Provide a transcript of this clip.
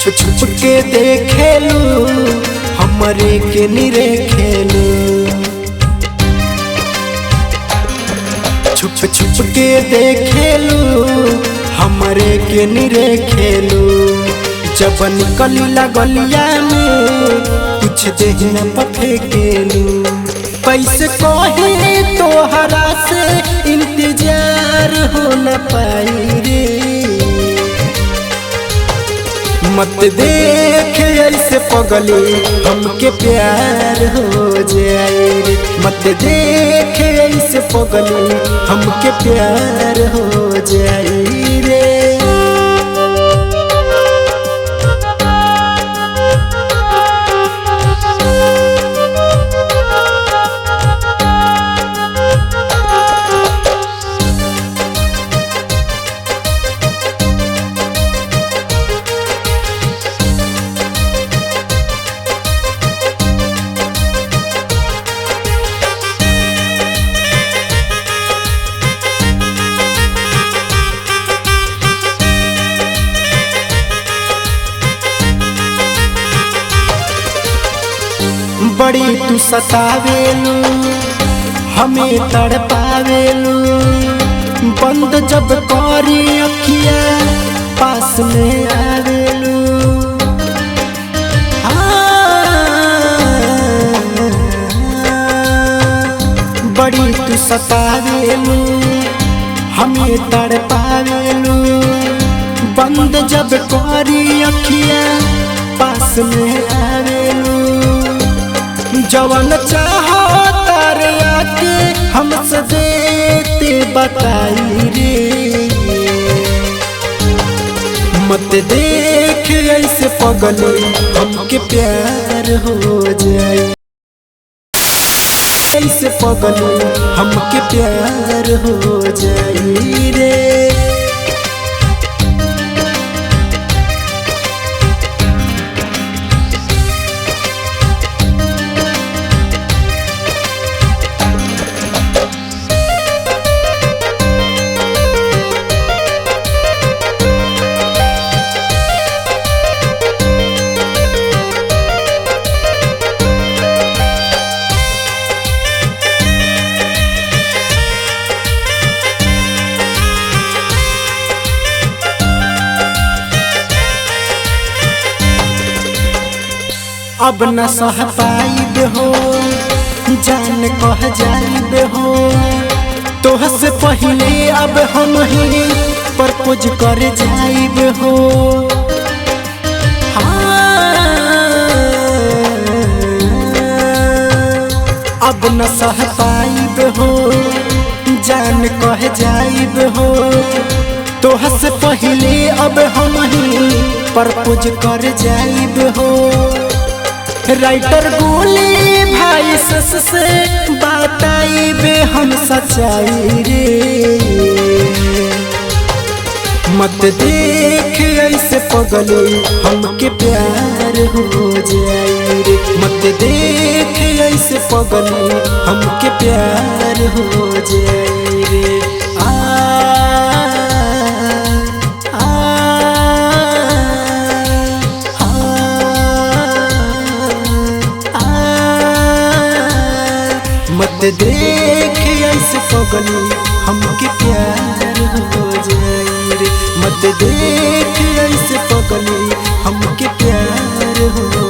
छुप के देखेलू हमरे के निरे खेलू, छुप के देखेलू हमरे के निरे खेलू। जब निकली लगलिया में कुछ देहिया पफे केलू, पैसे कहे तोहरा से इंतजार हो न पाई रे। मत देख ऐसे पगली हमके प्यार हो जाए रे। मत देख ऐसे पगली हमके प्यार हो जाए रे। बड़ी तू सतावेलू हमें तड़पावेलू, बंद जब करी अखिया पास में आवेलू। बड़ी तू सतावेलू हमें तड़पावेलू, बंद जब करी अखिया पास में आवेलू। जवन चाहो तारे आके हमसे देते बताई रे। मत देख ऐसे पगली हमके प्यार हो जाए, ऐसे पगली हमके प्यार हो जाए रे। अब न सह पाइब हो जान कह जाइब हो, तोह से पहले अब हम ही प्रपोज कर जाइब हो। अब न सह पाइब हो जान कह जाइब हो, तोह से पहले अब हम ही प्रपोज कर जाइब हो। राइटर गोली भाई सस से बताइबे हम सच्चाई रे। मत देख ऐसे पगली हमके प्यार हो जाए रे। मत देख ऐसे पगली हमके प्यार हो जाए रे। मत देख ऐसे पगली हमके प्यार हो जाए रे। मत देख ऐसे पगली हमके प्यार हो